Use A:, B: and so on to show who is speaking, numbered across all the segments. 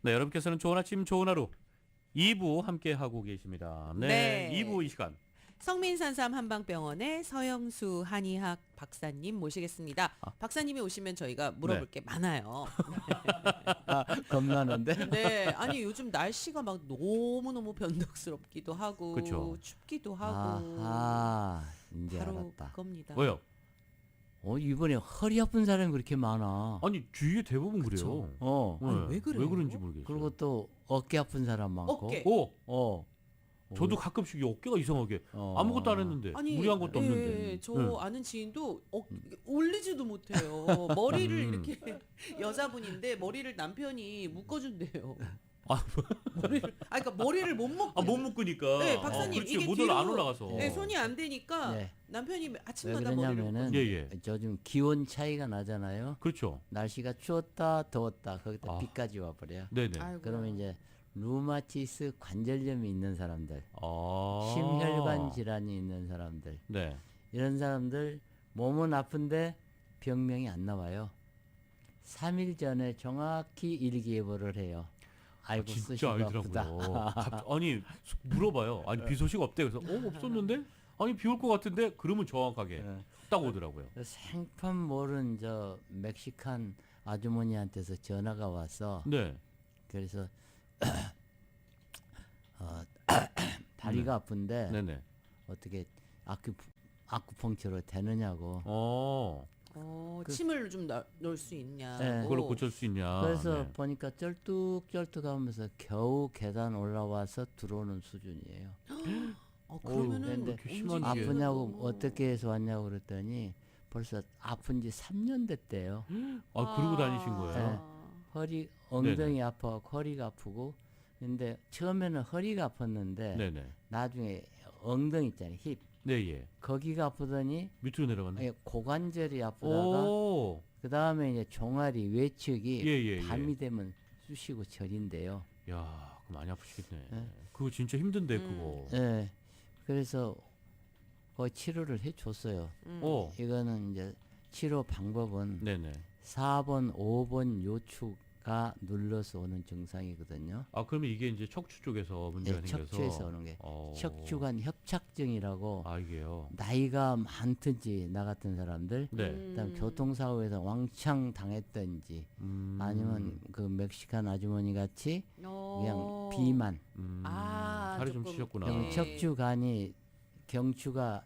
A: 네, 여러분께서는 좋은 아침 좋은 하루 2부 함께 하고 계십니다. 네,
B: 네.
A: 2부 이 시간.
B: 성민산삼 한방병원의 서영수 한의학 박사님 모시겠습니다. 박사님이 오시면 저희가 물어볼
A: 네.
B: 게 많아요.
C: 겁나는데.
B: 네, 아니 요즘 날씨가 막 너무너무 변덕스럽기도 하고
A: 그쵸.
B: 춥기도 하고
C: 아하, 이제
B: 바로
C: 알았다.
B: 그겁니다.
A: 왜요?
C: 이번에 허리 아픈 사람이 그렇게 많아.
A: 아니 주위에 대부분
B: 그쵸.
A: 그래요.
C: 어.
B: 아니, 왜 그래요?
A: 왜 그런지 모르겠어요.
C: 그리고 또 어깨 아픈 사람 많고.
B: 어깨.
A: 오,
C: 어.
A: 저도 가끔씩 이 어깨가 이상하게
C: 어.
A: 아무것도 안 했는데
B: 아니,
A: 무리한 것도
B: 예,
A: 없는데.
B: 저
A: 네.
B: 아는 지인도 올리지도 못해요. 머리를 이렇게 여자분인데 머리를 남편이 묶어준대요.
A: 아,
B: 그러니까 머리를 못 묶.
A: 못 묶으니까.
B: 네, 박사님,
A: 그렇지.
B: 이게
A: 못 올라 안
B: 뒤로-
A: 올라가서.
B: 네, 손이 안 되니까
C: 네.
B: 남편이
C: 왜
B: 아침마다 머리를
C: 그러냐면은
A: 예, 예.
C: 요즘 기온 차이가 나잖아요.
A: 그렇죠.
C: 날씨가 추웠다 더웠다 거기다
A: 아.
C: 비까지 와버려.
A: 네네.
B: 아이고.
C: 그러면 이제 루마티스 관절염이 있는 사람들,
A: 아.
C: 심혈관 질환이 있는 사람들,
A: 네.
C: 이런 사람들 몸은 아픈데 병명이 안 나와요. 3일 전에 정확히 일기예보를 해요. 아이고
A: 진짜
C: 쓰시고 아프다.
A: 알더라고요. 아니 물어봐요. 아니 비 소식 없대. 그래서 없었는데? 아니 비 올 것 같은데? 그러면 정확하게
C: 네.
A: 딱 오더라고요.
C: 생판 모른 저 멕시칸 아주머니한테서 전화가 와서
A: 네.
C: 그래서 다리가 아픈데
A: 네네.
C: 어떻게 아쿠펑처로 되느냐고.
B: 침을 좀 넣을 수 있냐.
C: 네.
A: 그걸로 고칠 수 있냐.
C: 그래서
A: 네.
C: 보니까 쩔뚝쩔뚝하면서 겨우 계단 올라와서 들어오는 수준이에요.
B: 그러면은
C: 근데
A: 그렇게 심한 게-
C: 아프냐고 어떻게 해서 왔냐고 그랬더니 벌써 아픈 지 3년 됐대요.
A: 아, 그러고 다니신 거예요?
C: 허리 엉덩이 아파서 허리가 아프고 근데 처음에는 허리가 아팠는데
A: 네네.
C: 나중에 엉덩이 있잖아요. 힙
A: 네, 예.
C: 거기가 아프더니
A: 밑으로 내려갔네.
C: 고관절이 아프다가
A: 오.
C: 그 다음에 이제 종아리 외측이
A: 예, 예, 예.
C: 밤이 되면 쑤시고 저린대요.
A: 야, 그거 많이 아프시겠네.
C: 네.
A: 그거 진짜 힘든데 그거.
C: 네. 그래서 거의 치료를 해줬어요.
A: 오.
C: 이거는 이제 치료 방법은
A: 네네.
C: 4번, 5번 요추가 눌러서 오는 증상이거든요.
A: 아, 그러면 이게 이제 척추 쪽에서 문제가
C: 네,
A: 생겨서.
C: 척추에서 오는 게 척추관 협착증이라고
A: 아, 이게요.
C: 나이가 많든지 나 같은 사람들
A: 네.
C: 그다음 교통사고에서 왕창 당했든지 아니면 그 멕시칸 아주머니 같이 그냥 비만
A: 살이 좀
B: 조금,
A: 찌셨구나.
C: 그러면
B: 네.
C: 척추관이 경추가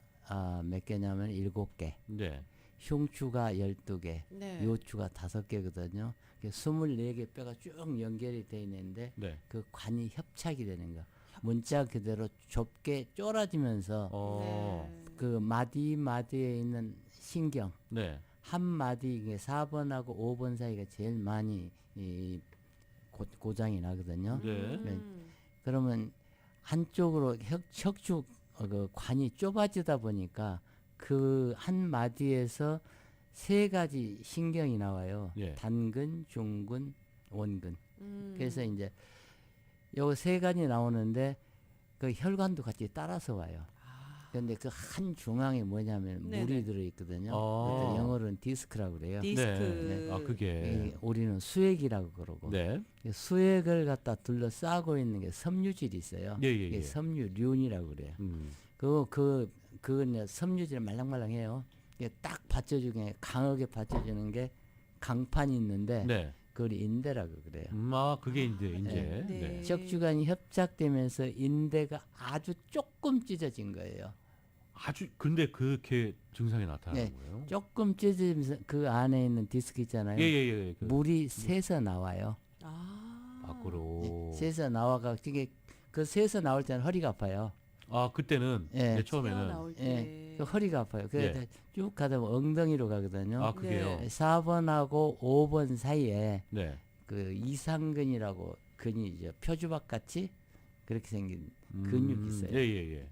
C: 몇 개냐면 7개
A: 네.
C: 흉추가 12개
B: 네.
C: 요추가 5개거든요. 24개 뼈가 쭉 연결이 돼 있는데
A: 네.
C: 그 관이 협착이 되는 거. 문자 그대로 좁게 쫄아지면서
B: 네.
C: 그 마디에 있는 신경
A: 네.
C: 한 마디 이게 4번하고 5번 사이가 제일 많이 고장이 나거든요.
A: 네.
C: 그러면 한쪽으로 척추 그 관이 좁아지다 보니까 그 한 마디에서 3가지 신경이 나와요.
A: 예.
C: 단근, 중근, 원근. 그래서 이제 요 3가지 나오는데 그 혈관도 같이 따라서 와요. 그런데 그 한 중앙에 뭐냐면
B: 네네.
C: 물이 들어 있거든요.
A: 아.
C: 그래서 영어로는 디스크라고 그래요.
B: 디스크.
A: 네. 아, 그게.
C: 우리는 수액이라고 그러고
A: 네.
C: 수액을 갖다 둘러싸고 있는 게 섬유질이 있어요.
A: 예, 예, 예.
C: 이게 섬유륜이라고 그래요. 그건 섬유질이 말랑말랑해요. 이게 딱 받쳐주게 강하게 받쳐주는 게 강판이 있는데
A: 네.
C: 그걸 인대라고 그래요.
A: 아, 그게 이제
B: 네.
A: 네.
C: 척추관이 협착되면서 인대가 아주 조금 찢어진 거예요.
A: 아주 근데 그렇게 증상이 나타나는
C: 네.
A: 거예요?
C: 조금 찢어지면서 그 안에 있는 디스크 있잖아요.
A: 예, 예, 예.
C: 물이 새서 나와요.
A: 밖으로.
C: 새서 나와가 이게 그 새서 나올 때는 허리가 아파요.
A: 아, 그때는
C: 예.
A: 네, 처음에는
B: 나올 때.
C: 예, 그 허리가 아파요. 그래서 쭉 가다 보면 엉덩이로 가거든요.
A: 아, 그게요.
B: 네.
C: 4번하고 5번 사이에
A: 네.
C: 그 이상근이라고 근이 이제 표주박 같이 그렇게 생긴 근육이 있어요.
A: 예, 예, 예.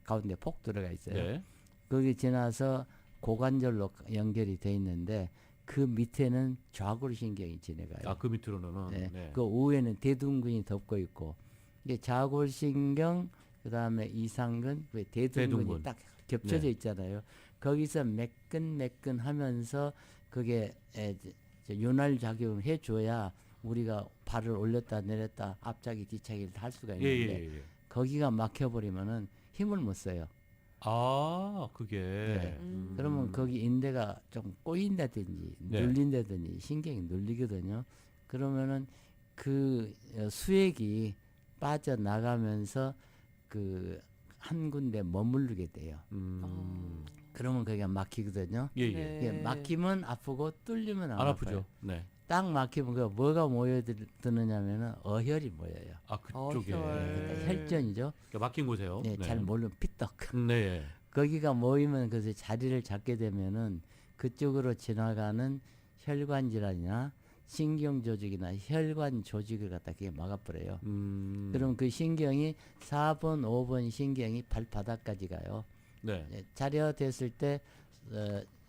C: 가운데 폭 들어가 있어요.
A: 네.
C: 거기 지나서 고관절로 연결이 돼 있는데 그 밑에는 좌골신경이 지나가요.
A: 아, 그 밑으로는
C: 네.
A: 네.
C: 그 위에는 대둔근이 덮고 있고 이게 좌골신경 그다음에 이상근 왜 대둔근이
A: 대둔근.
C: 딱 겹쳐져
A: 네.
C: 있잖아요. 거기서 매끈매끈 하면서 그게 윤활 작용을 해줘야 우리가 발을 올렸다 내렸다 앞차기 뒤차기를 다 할 수가
A: 예,
C: 있는데
A: 예, 예.
C: 거기가 막혀버리면은 힘을 못 써요.
A: 아, 그게.
C: 네.
B: 음.
C: 그러면 거기 인대가 좀 꼬인다든지
A: 네.
C: 눌린다든지 신경이 눌리거든요. 그러면은 그 수액이 빠져나가면서 그 한 군데 머무르게 돼요.
A: 음.
C: 그러면 거기가 막히거든요.
A: 예, 예.
B: 네.
C: 이게 막히면 아프고 뚫리면 안
A: 안
C: 아파요.
A: 아프죠. 네.
C: 딱 막히면 그 뭐가 모여드느냐면은 어혈이 모여요.
A: 아, 그쪽에.
B: 어혈.
C: 그러니까 혈전이죠.
A: 그러니까 막힌 곳에요.
C: 네, 잘 모르면 피떡.
A: 네.
C: 거기가 모이면 그래서 자리를 잡게 되면은 그쪽으로 지나가는 혈관 질환이나 신경 조직이나 혈관 조직을 갖다 그게 막아버려요. 그럼 그 신경이 4번, 5번 신경이 발바닥까지 가요.
A: 네.
C: 예, 차렷했을 때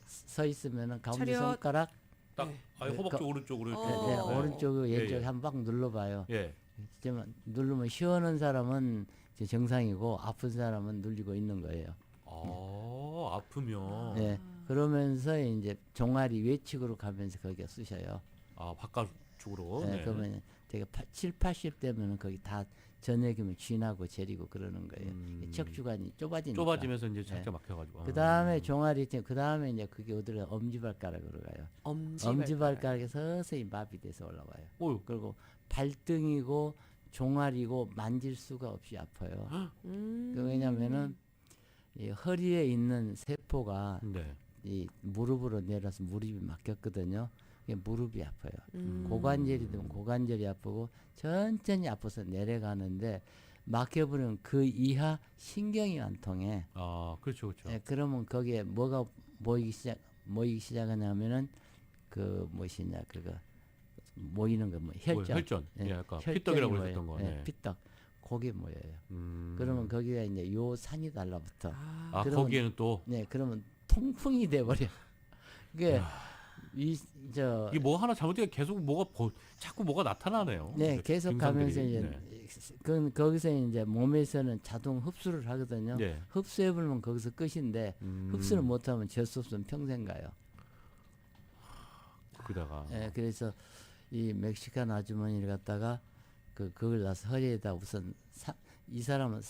C: 서 있으면은 가운데
B: 차렷.
C: 손가락
A: 딱
B: 네.
A: 아예 허벅지 오른쪽으로 이렇게.
B: 어.
C: 네,
B: 네.
C: 오른쪽으로
A: 예,
C: 왼쪽
A: 예.
C: 한 방 눌러봐요.
A: 예.
C: 이제만 누르면 시원한 사람은 이제 정상이고 아픈 사람은 눌리고 있는 거예요.
A: 아, 아프면.
C: 네. 그러면서 이제 종아리 외측으로 가면서 거기가 쑤셔요.
A: 아, 바깥쪽으로.
C: 네,
A: 네.
C: 그러면 되게 7, 80 되면은 거기 다 전액이면 쥐나고 제리고 그러는 거예요. 이 척추관이 좁아지니까.
A: 좁아지면서 이제 살짝 막혀가지고.
C: 그 다음에 종아리 그 다음에 이제 그게 어디로 엄지발가락으로 가요. 엄지발가락에 서서히 마비돼서 올라와요.
A: 오,
C: 그리고 발등이고 종아리고 만질 수가 없이 아파요. 그 왜냐면은 이 허리에 있는 세포가
A: 네.
C: 이 무릎으로 내려서 무릎이 막혔거든요. 이게 무릎이 아파요.
B: 음.
C: 고관절이든 고관절이 아프고 천천히 아파서 내려가는데 막혀버리면 그 이하 신경이 안 통해.
A: 아, 그렇죠, 그렇죠.
C: 예, 그러면 거기에 뭐가 모이기 시작하냐면은 그 무엇이냐 그거 모이는 거 뭐 혈전.
A: 혈전.
C: 예,
A: 예, 아까
C: 혈전이
A: 피떡이라고
C: 모여요.
A: 했었던 거.
C: 예,
A: 네.
C: 피떡. 거기에 모여요.
A: 음.
C: 그러면 거기가 이제 요 산이 달라붙어.
A: 아,
C: 그러면-
A: 거기에는 또
C: 네, 그러면 통풍이 돼버려. 이게 이저
A: 이게 뭐 하나 잘못되면 계속 자꾸 뭐가 나타나네요.
C: 네,
A: 이제
C: 계속
A: 증상들이.
C: 가면서 이제 그 거기서 이제 몸에서는 자동 흡수를 하거든요.
A: 네.
C: 흡수해버리면 거기서 끝인데 흡수를 못하면 재수 없으면 평생 가요.
A: 그다가
C: 예, 그래서 이 멕시칸 아주머니를 갖다가 그걸 나서 허리에다 우선 이 사람은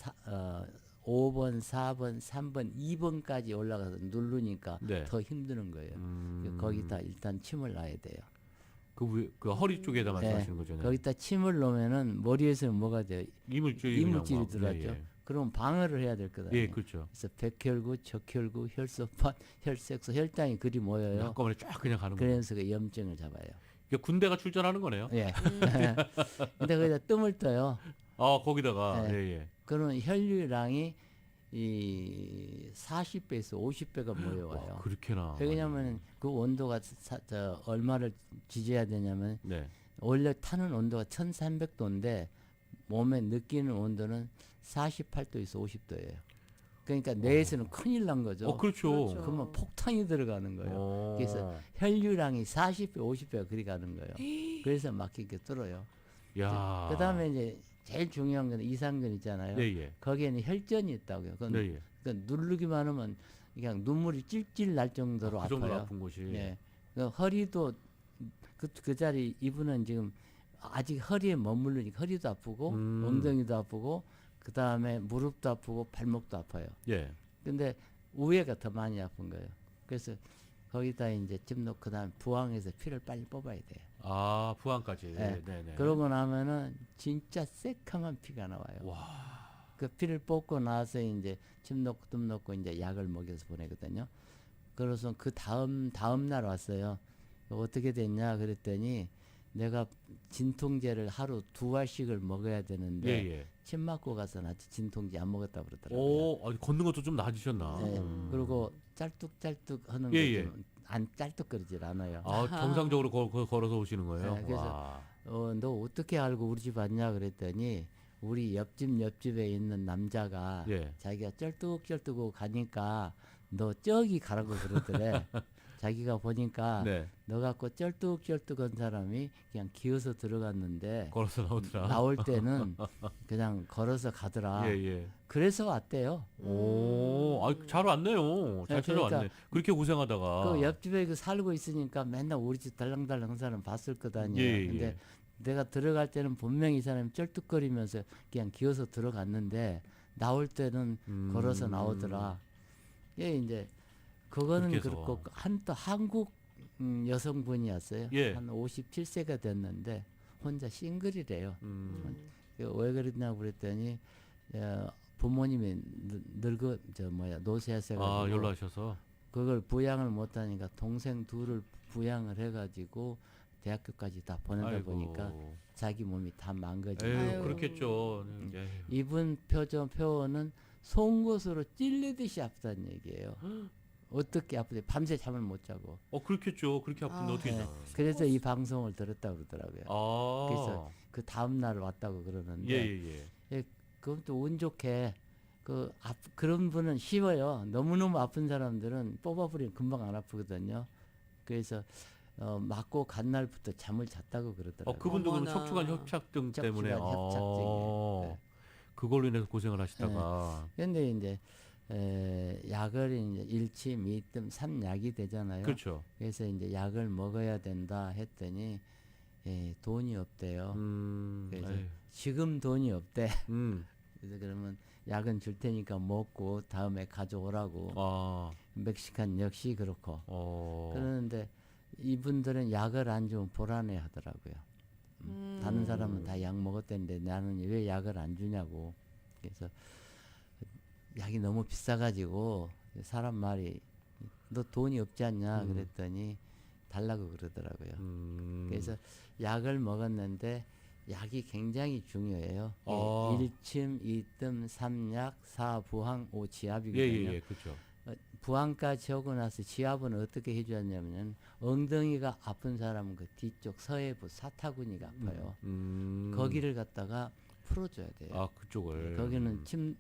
C: 5번, 4번, 3번, 2번까지 올라가서 누르니까
A: 네.
C: 더 힘드는 거예요. 거기다 일단 침을 놔야 돼요.
A: 그 허리 쪽에다 말씀하시는 거죠. 네.
C: 거기다 침을 놓으면은 머리에서는 뭐가 돼요?
A: 이물질이
C: 이물질이
A: 그냥 막-
C: 들어왔죠.
A: 예,
C: 그럼 방어를 해야 될 거다.
A: 예. 예, 그렇죠.
C: 그래서 백혈구, 적혈구, 혈소판, 혈색소, 혈당이 그리 모여요.
A: 한꺼번에 쫙 그냥 가는 거예요.
C: 그래서 그 염증을 잡아요.
A: 이게 군대가 출전하는 거네요.
C: 예. 근데 거기다 뜸을 떠요.
A: 아, 거기다가
C: 네.
A: 예, 예.
C: 그러면 혈류량이 이 40배에서 50배가 모여와요.
A: 와, 그렇게나.
C: 왜냐하면 그 온도가 얼마를 지져야 되냐면
A: 네.
C: 원래 타는 온도가 1300도인데 몸에 느끼는 온도는 48도에서 50도예요. 그러니까 뇌에서는 큰일 난 거죠.
A: 그렇죠.
B: 그렇죠.
C: 그러면 폭탄이 들어가는 거예요. 그래서 혈류량이 40배, 50배가 그리 가는 거예요. 그래서 막히게 뚫어요.
A: 야.
C: 그다음에 이제 제일 중요한 건 이상근 있잖아요.
A: 네, 예.
C: 거기에는 혈전이 있다고요. 그건
A: 네, 예.
C: 누르기만 하면 그냥 눈물이 찔찔 날 정도로
A: 그 정도로
C: 아파요.
A: 아픈 곳이.
C: 네. 그 허리도 그 자리 이분은 지금 아직 허리에 머무르니까 허리도 아프고 엉덩이도 아프고 그 다음에 무릎도 아프고 발목도 아파요.
A: 예.
C: 근데 우회가 더 많이 아픈 거예요. 그래서 거기다 이제 집 놓고 그다음 부항해서 피를 빨리 뽑아야 돼요.
A: 아, 부항까지.
C: 네.
A: 네, 네.
C: 그러고 나면은 진짜 새카만 피가 나와요.
A: 와.
C: 그 피를 뽑고 나서 이제 침 놓고 뜸 놓고 이제 약을 먹여서 보내거든요. 그래서 그 다음 날 왔어요. 어떻게 됐냐 그랬더니 내가 진통제를 하루 2알씩을 먹어야 되는데
A: 예, 예.
C: 침 맞고 가서 나 진통제 안 먹었다 그러더라고요.
A: 오, 걷는 것도 좀 나아지셨나?
C: 네. 그리고 짤뚝짤뚝 하는
A: 예, 예.
C: 것도 안 짤뚝거리질 않아요.
A: 아, 정상적으로 걸어서 오시는 거예요?
C: 네, 그래서
A: 와.
C: 너 어떻게 알고 우리 집 왔냐 그랬더니 우리 옆집에 있는 남자가
A: 예.
C: 자기가 쩔뚝쩔뚝하고 가니까 너 저기 가라고 그러더래. 자기가 보니까
A: 네.
C: 너 갖고 쩔뚝쩔뚝한 사람이 그냥 기어서 들어갔는데
A: 걸어서 나오더라.
C: 나올 때는 그냥 걸어서 가더라.
A: 예, 예.
C: 그래서 왔대요.
A: 오, 잘 왔네요. 잘
C: 네,
A: 찾아왔네.
C: 그러니까
A: 그렇게 고생하다가.
C: 그 옆집에 그 살고 있으니까 맨날 우리 집 달랑달랑 한 사람 봤을 거 아니에요.
A: 예, 예.
C: 근데 내가 들어갈 때는 분명히 이 사람이 쩔뚝거리면서 그냥 기어서 들어갔는데 나올 때는 걸어서 나오더라. 예, 이제 그거는
A: 그렇게 해서.
C: 그렇고 또 한국 여성분이었어요.
A: 예.
C: 한 57세가 됐는데 혼자 싱글이래요. 왜 그랬냐고 그랬더니 부모님이 노쇠하셔가지고
A: 아, 연락하셔서.
C: 그걸 부양을 못하니까 동생 둘을 부양을 해가지고 대학교까지 다 보내다
A: 아이고.
C: 보니까 자기 몸이 다 망가지고
A: 에휴,
B: 아유.
A: 그렇겠죠. 에휴.
C: 이분 표현은 송곳으로 찔리듯이 아프다는 얘기예요. 어떻게 아프대? 밤새 잠을 못 자고.
A: 그렇겠죠. 그렇게 아픈데
B: 아.
A: 어떻게
C: 네.
A: 자?
C: 그래서 이 방송을 들었다고 그러더라고요.
A: 아.
C: 그래서 그 다음 날 왔다고 그러는데
A: 예.
C: 그건 또 운 좋게 그런 분은 쉬워요. 너무너무 아픈 사람들은 뽑아버리면 금방 안 아프거든요. 그래서 맞고 간 날부터 잠을 잤다고 그러더라고요.
A: 그분도 그럼
B: 어머나.
A: 척추관 협착증 때문에.
C: 척추관 협착증이에요. 네.
A: 그걸로 인해서 고생을 하시다가.
C: 근데 이제 약을 이제 일침, 이뜸, 삼약이 되잖아요.
A: 그렇죠.
C: 그래서 이제 약을 먹어야 된다 했더니 돈이 없대요. 그래서
A: 에휴.
C: 지금 돈이 없대.
A: 음.
C: 그래서 그러면 약은 줄 테니까 먹고 다음에 가져오라고.
A: 아.
C: 멕시칸 역시 그렇고.
A: 어.
C: 그러는데 이분들은 약을 안 주면 불안해 하더라고요. 다른 사람은 다 약 먹었대는데 나는 왜 약을 안 주냐고. 그래서 약이 너무 비싸가지고 사람 말이 너 돈이 없지 않냐 그랬더니 달라고 그러더라고요. 그래서 약을 먹었는데 약이 굉장히 중요해요. 일침, 이뜸, 삼약, 사부항, 오지압이거든요.
A: 예, 그렇죠.
C: 부항까지 하고 나서 지압은 어떻게 해주었냐면 엉덩이가 아픈 사람은 그 뒤쪽 서해부 사타구니가 아파요. 거기를 갖다가 풀어줘야 돼요.
A: 아, 그쪽을.
C: 거기는 침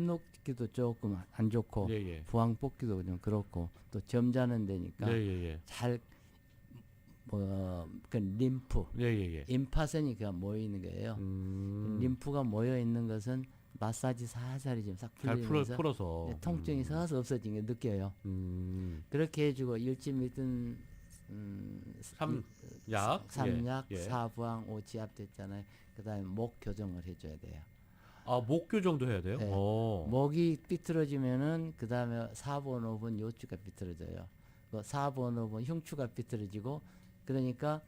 C: 녹기도 조금 안 좋고
A: 예.
C: 부항 뽑기도 좀 그렇고 또 점잖은 데니까
A: 예.
C: 잘 그 림프,
A: 예.
C: 임파선이 그 모여 있는 거예요. 림프가 모여 있는 것은 마사지 살살이 좀 싹
A: 잘
C: 풀리면서
A: 풀어서.
C: 통증이 서서 없어진 게 느껴요. 그렇게 해주고 일찜이든 삼약,
A: 예.
C: 사부항, 오지압 됐잖아요. 그다음에 목 교정을 해줘야 돼요.
A: 목 교정도 해야 돼요?
C: 네. 목이 삐뚤어지면은 그다음에 4번, 5번 요추가 삐뚤어져요. 그 4번, 5번 흉추가 삐뚤어지고 그러니까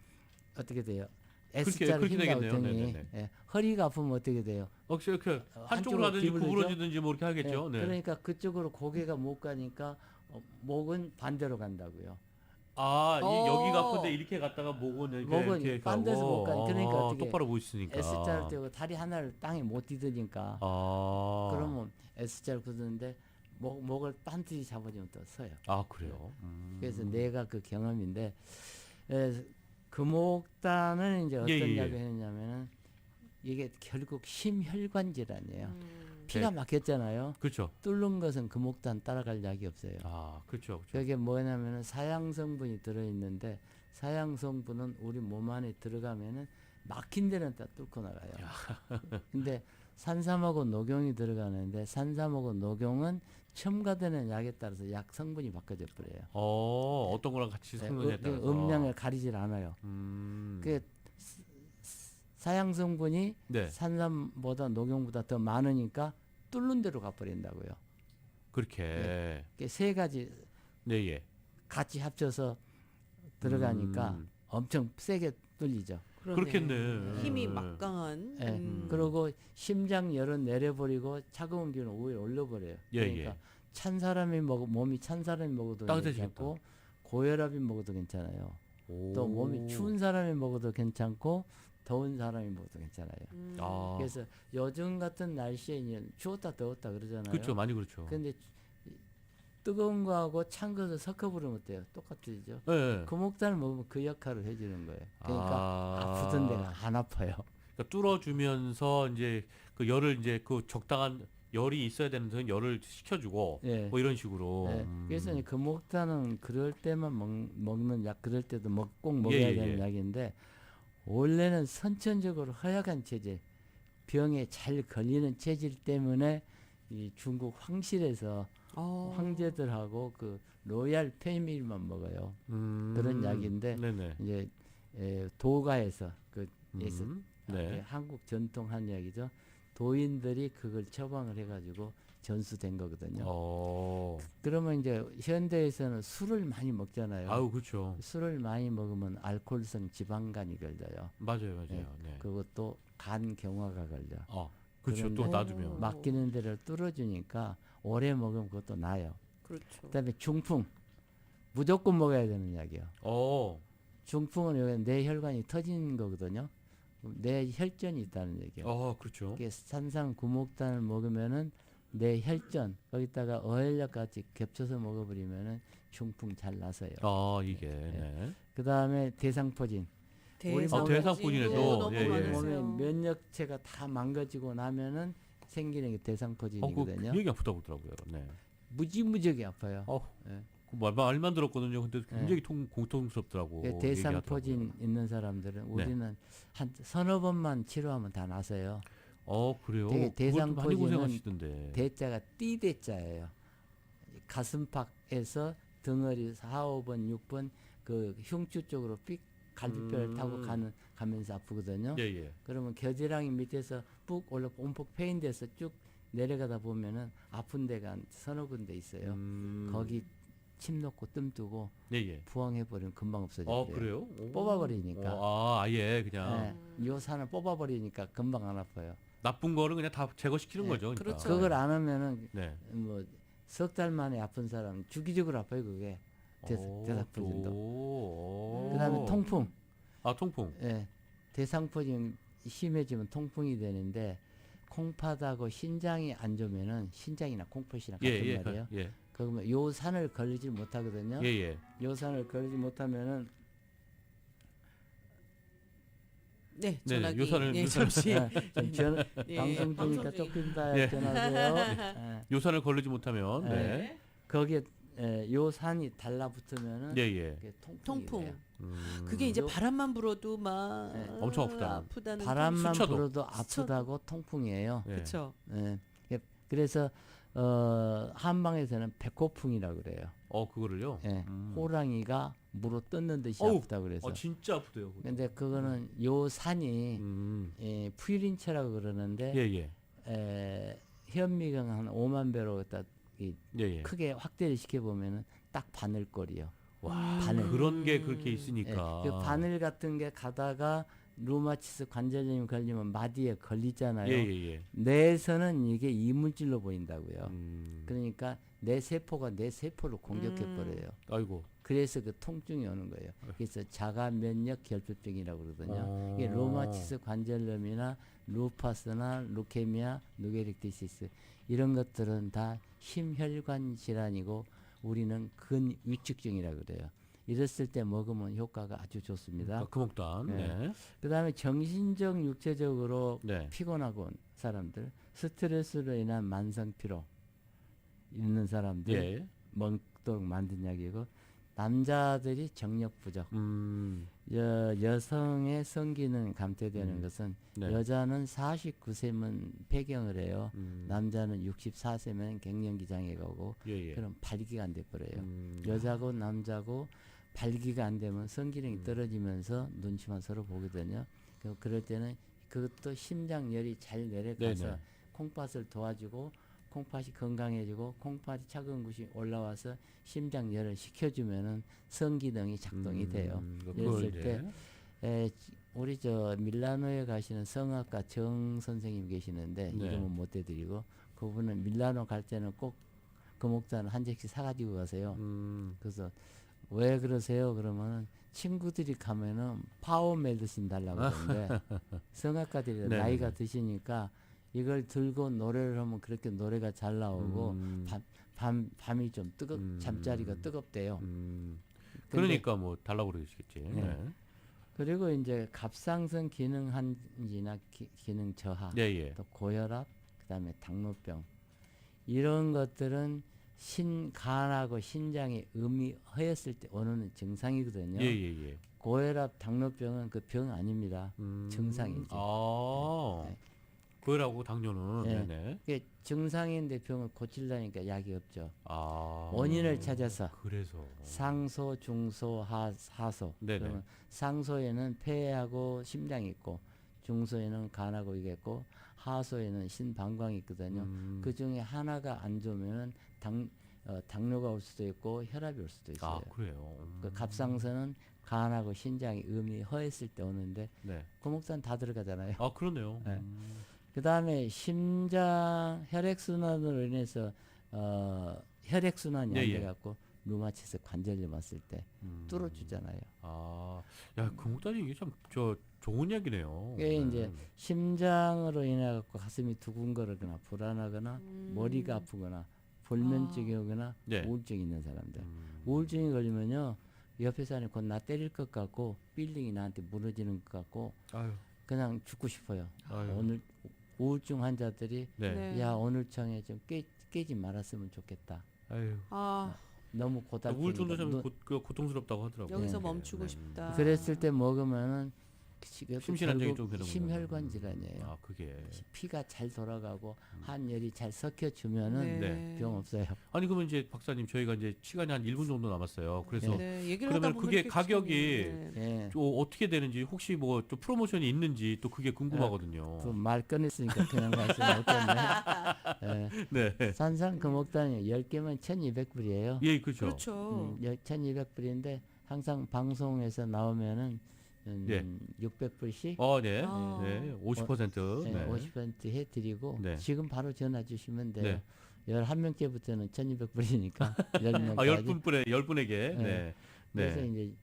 C: 어떻게 돼요? S자로
A: 그렇게 되겠네요.
C: 힘가더니
A: 네네네.
C: 허리가 아프면 어떻게 돼요?
A: 이렇게 한쪽으로
C: 한쪽으로
A: 하든지
C: 기울어져?
A: 구부러지든지 뭐 이렇게 하겠죠. 네.
C: 그러니까 그쪽으로 고개가 못 가니까 목은 반대로 간다고요.
A: 여기가 아픈데 이렇게 갔다가 목은
C: 목은
A: 이렇게
C: 반대서
A: 가고.
C: 못 가니 그러니까 어떻게
A: 똑바로 보이시니까.
C: S자를 떼고 다리 하나를 땅에 못 디드니까 그러면 S자를 굳는데 목을 반드시 잡아주면 또 서요.
A: 그래요.
C: 그래서 내가 그 경험인데 금옥단은 이제 어떤
A: 예.
C: 이야기를 했냐면은 이게 결국 심혈관질환이에요. 피가
A: 네.
C: 막혔잖아요.
A: 그렇죠.
C: 뚫는 것은 금옥단 따라갈 약이 없어요.
A: 그렇죠.
C: 그게 뭐냐면은 사양 성분이 들어있는데 사양 성분은 우리 몸 안에 들어가면은 막힌 데는 다 뚫고 나가요. 근데 산삼하고 녹용이 들어가는데 산삼하고 녹용은 첨가되는 약에 따라서 약 성분이 바꿔져 버려요.
A: 어떤 거랑 같이 섞느냐에 따라서.
C: 음량을 가리질 않아요. 그 사양 성분이
A: 네.
C: 산삼보다 녹용보다 더 많으니까 뚫는 대로 가버린다고요.
A: 그렇게.
C: 세 가지
A: 예.
C: 같이 합쳐서 들어가니까 엄청 세게 뚫리죠.
A: 그렇겠네.
B: 힘이 막강한.
C: 그리고 심장열은 내려버리고 차가운 기운을 오히려 올려버려요. 그러니까 찬 사람이 몸이 찬 사람이 먹어도 괜찮고 고혈압이 먹어도 괜찮아요. 또 몸이 추운 사람이 먹어도 괜찮고 더운 사람이 먹어도 괜찮아요. 그래서 요즘 같은 날씨에 이제 추웠다 더웠다 그러잖아요.
A: 그렇죠. 많이 그렇죠.
C: 근데 뜨거운 거하고 찬 것을 섞어버리면 어때요? 똑같죠.
A: 네.
C: 금옥단을 먹으면 그 역할을 해주는 거예요. 그러니까 아프던 데가 안 아파요.
A: 그러니까 뚫어주면서 이제 그 열을 이제 그 적당한 열이 있어야 되는 데는 열을 식혀주고 뭐 이런 식으로.
C: 그래서 이제 금옥단은 그럴 때만 먹는 약, 그럴 때도 꼭 먹어야 되는 약인데 원래는 선천적으로 허약한 체질, 병에 잘 걸리는 체질 때문에 이 중국 황실에서 황제들하고 그 로얄 패밀리만 먹어요. 그런 약인데
A: 네네.
C: 이제 도가에서 그
A: 네.
C: 한국 전통 한약이죠. 도인들이 그걸 처방을 해가지고 전수된 거거든요. 그러면 이제 현대에서는 술을 많이 먹잖아요.
A: 아우 그렇죠.
C: 술을 많이 먹으면 알코올성 지방간이 걸려요.
A: 맞아요.
C: 네.
A: 네.
C: 그것도 간 경화가 걸려.
A: 그렇죠. 또
C: 그런데
A: 놔두면
C: 맡기는 데를 뚫어주니까 오래 먹으면 그것도 나요.
B: 그렇죠.
C: 그다음에 중풍 무조건 먹어야 되는 약이에요. 중풍은 여기 뇌혈관이 터진 거거든요. 뇌혈전이 있다는 얘기예요.
A: 그렇죠.
C: 산삼구목단을 먹으면은 뇌혈전 거기다가 어혈약 같이 겹쳐서 먹어버리면은 중풍 잘 나서요.
A: 이게. 네.
C: 그다음에 대상포진.
A: 대상포진에도
C: 우리 몸의 면역체가 다 망가지고 나면은 생기는 게 대상포진이거든요.
A: 되게 아프다 그러더라고요. 네.
C: 무지무지하게 아파요.
A: 말만 들었거든요. 근데 굉장히 공통스럽더라고.
C: 대상포진 있는 사람들은 우리는 한 서너 번만 치료하면 다 나서요.
A: 그래요?
C: 대상포진은 대자가 띠대자예요. 가슴팍에서 덩어리 4, 5번, 6번 그 흉추 쪽으로 삑 갈비뼈를 타고 가면서 아프거든요. 그러면 겨드랑이 밑에서 푹 올라 온폭 패인돼서 쭉 내려가다 보면은 아픈 데가 한 서너 군데 있어요. 거기 침 놓고 뜸 뜨고 부항해버리면 금방 없어져요.
A: 그래요?
C: 뽑아버리니까.
A: 아예 그냥.
C: 요 산을 뽑아버리니까 금방 안 아파요.
A: 나쁜 거를 그냥 다 제거시키는 거죠. 그러니까.
B: 그렇죠.
C: 그걸 안 하면은 뭐 석 달 만에 아픈 사람 주기적으로 아파요 그게. 대상포진도. 그다음에 통풍.
A: 통풍.
C: 대상포진 심해지면 통풍이 되는데 콩팥하고 신장이 안 좋으면은 신장이나 콩팥이나 같은 말이에요. 그러면 요 산을 걸리지 못하거든요. 요 산을 걸리지 못하면은
B: 전화기.
A: 요산을
B: 잠시
C: 방송 중이니까 쫓긴다 전화하세요.
A: 요산을 걸리지 못하면
C: 거기에 요 산이 달라붙으면은 통풍이 돼요.
B: 그게 이제 바람만 불어도 막
A: 엄청
B: 아프다는
C: 바람만 불어도 아프다고 통풍이에요.
B: 그렇죠.
C: 그래서 한방에서는 백호풍이라고 그래요.
A: 그거를요?
C: 호랑이가 물어 뜯는 듯이 아프다 그래서.
A: 진짜 아프대요.
C: 근데 그거는 요 산이 푸유린체라고 그러는데 현미경 한 5만 배로 딱 크게 확대를 시켜 보면은 딱 바늘꼴이요.
A: 바늘. 그런 게 그렇게 있으니까.
C: 그 바늘 같은 게 가다가 루마티스 관절염이 걸리면 마디에 걸리잖아요. 뇌에서는 이게 이물질로 보인다고요. 그러니까 내 세포가 내 세포를 공격해 버려요.
A: 아이고.
C: 그래서 그 통증이 오는 거예요. 그래서 자가 면역 결핍증이라고 그러거든요. 이게 루마티스 관절염이나 루파스나 루케미아, 누게릭티시스 이런 것들은 다 심혈관 질환이고 우리는 근위축증이라고 그래요. 이랬을 때 먹으면 효과가 아주 좋습니다.
A: 금옥단.
C: 그다음에 정신적, 육체적으로 피곤하고 온 사람들, 스트레스로 인한 만성 피로 있는 사람들 먹도록 만든 약이고 남자들이 정력 부족. 여성의 성기능 감퇴되는 것은 여자는 49세면 폐경을 해요. 남자는 64세면 갱년기 장애가 오고 그럼 발기가 안 돼버려요. 여자고 남자고 발기가 안 되면 성기능이 떨어지면서 눈치만 서로 보거든요. 그럴 때는 그것도 심장열이 잘 내려가서 콩팥을 도와주고 콩팥이 건강해지고 콩팥이 차가운 곳이 올라와서 심장열을 식혀주면은 성기능이 작동이 돼요. 그랬을 때 우리 저 밀라노에 가시는 성악가 정 선생님 계시는데 이름은 못 대드리고 그분은 밀라노 갈 때는 꼭 금옥단을 한 적씩 사가지고 가세요. 그래서 왜 그러세요? 그러면은 친구들이 가면은 파워 메디신 달라고 하는데 성악가들이 나이가 드시니까 이걸 들고 노래를 하면 그렇게 노래가 잘 나오고 밤이 좀 잠자리가 뜨겁대요.
A: 그러니까 뭐 달라고 그러시겠지.
C: 그리고 이제 갑상선 기능 한지나 기능 저하, 또 고혈압, 그다음에 당뇨병 이런 것들은 간하고 신장에 음이 허였을 때 오는 증상이거든요. 고혈압, 당뇨병은 그 병 아닙니다. 증상이죠.
A: 고혈압하고 당뇨는
C: 예.
A: 네네.
C: 이게 증상인데 병을 고치려니까 약이 없죠.
A: 아.
C: 원인을 찾아서
A: 그래서.
C: 상소, 중소, 하소.
A: 네네.
C: 그러면 상소에는 폐하고 심장이 있고, 중소에는 간하고 이게 있고, 하소에는 신방광이 있거든요. 그 중에 하나가 안 좋으면 당뇨가 올 수도 있고 혈압이 올 수도 있어요.
A: 아 그래요.
C: 그 갑상선은 간하고 신장이 음이 허했을 때 오는데
A: 네.
C: 구목산 다 들어가잖아요.
A: 아 그러네요.
C: 네. 그 다음에 심장 혈액순환으로 인해서 혈액순환이
A: 예,
C: 안
A: 예.
C: 돼갖고 루마티스 관절염 왔을 때 뚫어주잖아요.
A: 아, 야 금옥다니 이게 참 저 좋은 이야기네요.
C: 이게 이제 심장으로 인해갖고 가슴이 두근거리거나 불안하거나 머리가 아프거나 불면증이 오거나
A: 네.
C: 우울증이 있는 사람들. 우울증이 걸리면요 옆에 사람이 곧 나 때릴 것 같고 빌딩이 나한테 무너지는 것 같고
A: 아유.
C: 그냥 죽고 싶어요.
A: 아유.
C: 오늘 우울증 환자들이
A: 네.
B: 네.
C: 야 오늘 청에 좀 깨지 말았으면 좋겠다.
A: 아유.
B: 아,
C: 너무 고달프니까.
A: 우울증도 참 고통스럽다고 하더라고요.
B: 여기서
C: 네.
B: 멈추고
A: 네.
B: 싶다.
C: 그랬을 때 먹으면은
A: 심신안정이 좀 되는
C: 심혈관 질환이에요.
A: 아 그게.
C: 피가 잘 돌아가고 한열이 잘 섞여주면은
A: 네.
C: 병 없어요.
A: 아니 그러면 이제 박사님 저희가 이제 시간이 한 1분 정도 남았어요. 그래서
B: 네, 얘기를 하다
A: 그러면
B: 보면
A: 그게
B: 이렇게
A: 가격이
B: 시간이, 네.
C: 예.
A: 또 어떻게 되는지 혹시 뭐 또 프로모션이 있는지 또 그게 궁금하거든요.
C: 그 말 꺼냈으니까 그냥 말씀 못했네. 예.
A: 네.
C: 산산 금옥단이 10개면 1200불이에요.
A: 예, 그렇죠.
B: 그렇죠.
C: 1200불인데 항상 방송에서 나오면은
A: 예.
C: 600불씩
A: 네.
B: 아.
A: 네. 50%.
C: 네,
A: 네.
C: 50% 해드리고
A: 네.
C: 지금 바로 전화 주시면 돼요.
A: 네.
C: 11명째부터는 1200불이니까 10명까지.
A: 아, 10분에게. 네.
C: 그래서
A: 네.
C: 이제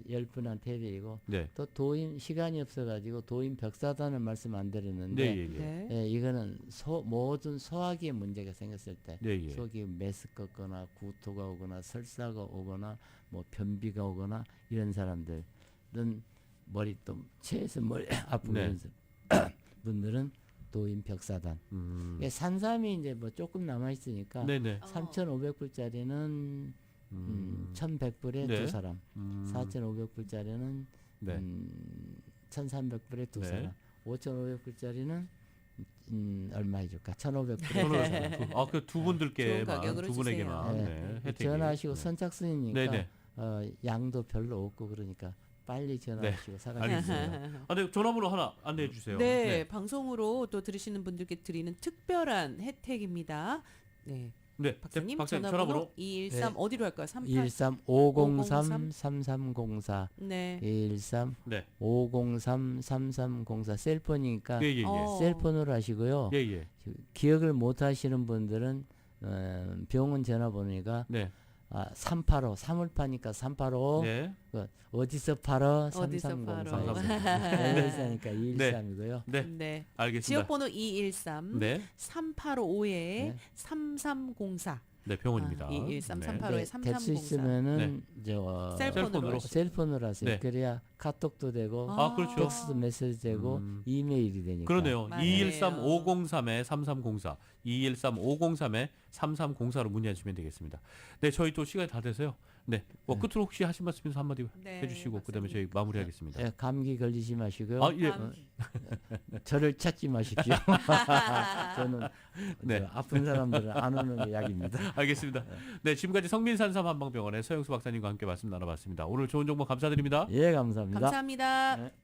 C: 10분한테 해드리고
A: 네.
C: 또 도인 시간이 없어가지고 도인 벽사단을 말씀 안 드렸는데
A: 네, 예, 예.
B: 네.
C: 예, 이거는 모든 소화기에 문제가 생겼을 때
A: 네, 예.
C: 속이 메스껍거나 구토가 오거나 설사가 오거나 뭐 변비가 오거나 이런 사람들은 머리 또 체에서 머리 아프고
A: 네.
C: 이런 분들은 도인 벽사단. 예, 산삼이 이제 뭐 조금 남아 있으니까
A: 네, 네.
C: 3,500불짜리는 1,100불에
A: 네.
C: 두 사람, 4,500불짜리는
A: 네.
C: 1,300불에 두
A: 네.
C: 사람, 5,500불짜리는 얼마 해줄까? 1,500불.
A: 아, 그 두
B: 좋은
A: 분들께만
B: 가격으로
A: 두 분에게만
C: 주세요.
A: 네. 혜택이.
C: 전화하시고 선착순이니까
A: 네, 네.
C: 양도 별로 없고 그러니까 빨리 전화하시고 사가주세요.
A: 알겠습니다. 아, 네, 전화번호 하나 안내해 주세요.
B: 네, 방송으로 또 들으시는 분들께 드리는 특별한 혜택입니다. 네,
A: 네.
B: 박사님
A: 박사님
B: 전화번호 213
C: 네.
B: 어디로 할까요? 38.
C: 213 503 3304
B: 네.
C: 213
A: 네.
C: 503 3304 셀폰이니까
A: 예, 예, 예.
C: 셀폰으로 하시고요.
A: 예, 예.
C: 기억을 못 하시는 분들은 병원 전화번호가
A: 네.
C: 385 3을 파니까 385
A: 네.
C: 어디서 팔어
B: 어디서
C: 3304
A: 팔어.
C: 회사니까 213이고요.
A: 네.
B: 네.
A: 알겠습니다.
B: 지역번호 213
A: 네.
B: 385에
C: 네.
B: 3304.
A: 네, 병원입니다.
B: 213
A: 네.
B: 385에
C: 될 수
B: 3304.
C: 있으면은
B: 셀폰으로.
C: 셀폰으로 하세요.
A: 네.
C: 그래야 카톡도 되고
A: 아, 그렇죠.
C: 텍스트 메시지 되고 이메일이 되니까.
A: 그러네요.
B: 맞아요.
A: 213-503에 3304. 213-503에 3304로 문의해 주시면 되겠습니다. 네, 저희 또 시간이 다 돼서요. 네. 뭐 끝으로 혹시 하신 말씀 있으면 한마디
B: 네,
A: 해 주시고 그다음에
B: 박사님.
A: 저희 마무리하겠습니다.
C: 예, 감기 걸리지 마시고요.
A: 아, 예.
C: 저를 찾지 마십시오. 저는
A: 네.
C: 저 아픈 사람들은 안 오는 게 약입니다.
A: 알겠습니다. 네, 지금까지 성민산삼 한방병원의 서영수 박사님과 함께 말씀 나눠봤습니다. 오늘 좋은 정보 감사드립니다.
C: 예, 감사합니다.
B: 감사합니다.
C: 네.